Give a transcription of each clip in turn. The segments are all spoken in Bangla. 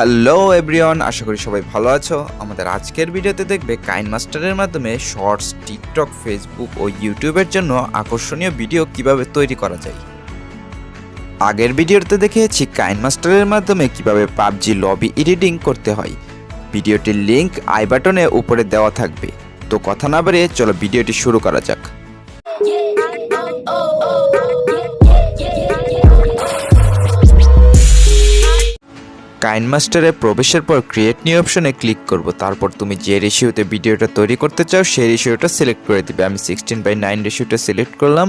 হ্যালো এভরিওয়ান, আশা করি সবাই ভালো আছো। আমাদের আজকের ভিডিওতে দেখবে কাইনমাস্টারের মাধ্যমে শর্টস, টিকটক, ফেসবুক ও ইউটিউবের জন্য আকর্ষণীয় ভিডিও কিভাবে তৈরি করা যায়। আগের ভিডিওতে দেখিয়েছি কাইনমাস্টারের মাধ্যমে কিভাবে পাবজি লবি এডিটিং করতে হয়। ভিডিওটির লিংক আই বাটনে উপরে দেওয়া থাকবে। তো কথা না বাড়িয়ে চলো ভিডিওটি শুরু করা যাক। কাইনমাস্টারে প্রবেশের পর ক্রিয়েট নিউ অপশনে ক্লিক করব। তারপর তুমি যে রেশিওতে ভিডিওটা তৈরি করতে চাও সেই রেশিওটা সিলেক্ট করে দিবে। আমি 16:9 রেশিওটা সিলেক্ট করলাম।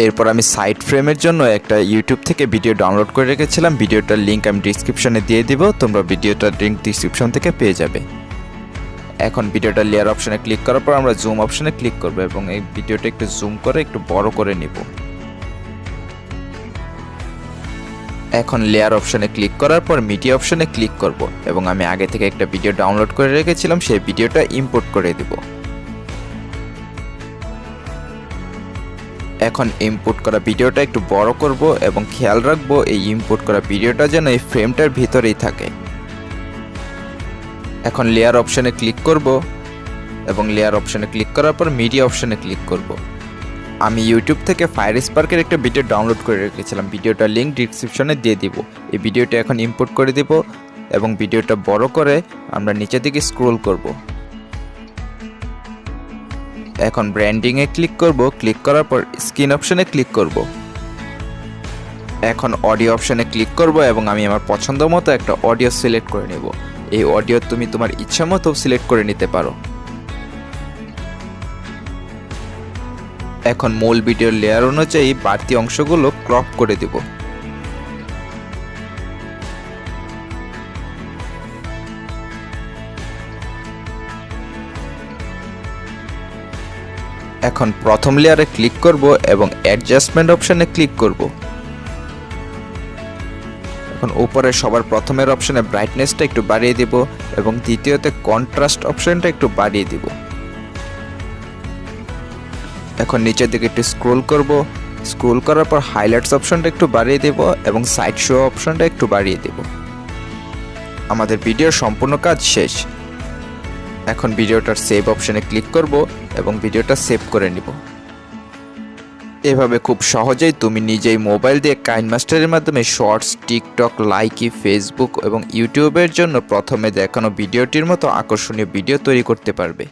এরপর আমি সাইড ফ্রেমের জন্য একটা ইউটিউব থেকে ভিডিও ডাউনলোড করে রেখেছিলাম। ভিডিওটার লিঙ্ক আমি ডিসক্রিপশনে দিয়ে দিব, তোমরা ভিডিওটার লিঙ্ক ডিসক্রিপশন থেকে পেয়ে যাবে। এখন ভিডিওটার লেয়ার অপশনে ক্লিক করার পর আমরা জুম অপশনে ক্লিক করব এবং এই ভিডিওটা একটু জুম করে একটু বড় করে নিব। এখন লেয়ার অপশনে ক্লিক করার পর মিডিয়া অপশনে ক্লিক করব এবং আমি আগে থেকে একটা ভিডিও ডাউনলোড করে রেখেছিলাম, সেই ভিডিওটা ইম্পোর্ট করে দিব। এখন ইম্পোর্ট করা ভিডিওটা একটু বড় করব এবং খেয়াল রাখবো এই ইম্পোর্ট করা ভিডিওটা যেন এই ফ্রেমটার ভিতরেই থাকে। এখন লেয়ার অপশনে ক্লিক করব এবং লেয়ার অপশনে ক্লিক করার পর মিডিয়া অপশনে ক্লিক করব। আমি ইউটিউব থেকে ফায়ার স্পার্কের একটা ভিডিও ডাউনলোড করে রেখেছিলাম, ভিডিওটার লিঙ্ক ডিসক্রিপশনে দিয়ে দিব। এই ভিডিওটা এখন ইম্পোর্ট করে দিব এবং ভিডিওটা বড় করে আমরা নিচের দিকে স্ক্রল করব। এখন ব্র্যান্ডিংয়ে ক্লিক করব, ক্লিক করার পর স্ক্রিন অপশনে ক্লিক করব। এখন অডিও অপশনে ক্লিক করব এবং আমি আমার পছন্দ মতো একটা অডিও সিলেক্ট করে নেব। এই অডিও তুমি তোমার ইচ্ছা মতো সিলেক্ট করে নিতে পারো। এখন মূল ভিডিওর লেয়ার অনুযায়ী বাড়তি অংশগুলো ক্রপ করে দেব। এখন প্রথম লেয়ারে ক্লিক করব এবং অ্যাডজাস্টমেন্ট অপশনে ক্লিক করব। এখন উপরে সবার প্রথমের অপশনে ব্রাইটনেসটা একটু বাড়িয়ে দিব এবং দ্বিতীয়তে কন্ট্রাস্ট অপশনটা একটু বাড়িয়ে দিব। এখন নিচের দিকে একটু স্ক্রল করব, স্ক্রল করার পর হাইলাইটস অপশনটা একটু বাড়িয়ে দেব এবং সাইড শো অপশনটা একটু বাড়িয়ে দেব। আমাদের ভিডিওর সম্পূর্ণ কাজ শেষ। এখন ভিডিওটার সেভ অপশনে ক্লিক করব এবং ভিডিওটা সেভ করে নিব। এভাবে খুব সহজেই তুমি নিজেই মোবাইল দিয়ে কাইনমাস্টারের মাধ্যমে শর্টস, টিকটক, লাইকি, ফেসবুক এবং ইউটিউবের জন্য প্রথমে দেখানো ভিডিওটির মতো আকর্ষণীয় ভিডিও তৈরি করতে পারবে।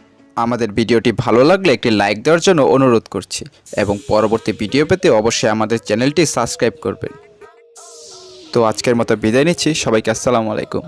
আমাদের ভিডিওটি ভালো লাগলে একটি লাইক দেওয়ার জন্য অনুরোধ করছি এবং পরবর্তী ভিডিও পেতে অবশ্যই আমাদের চ্যানেলটি সাবস্ক্রাইব করবেন। তো আজকের মতো বিদায় নিচ্ছি, সবাইকে আসসালামু আলাইকুম।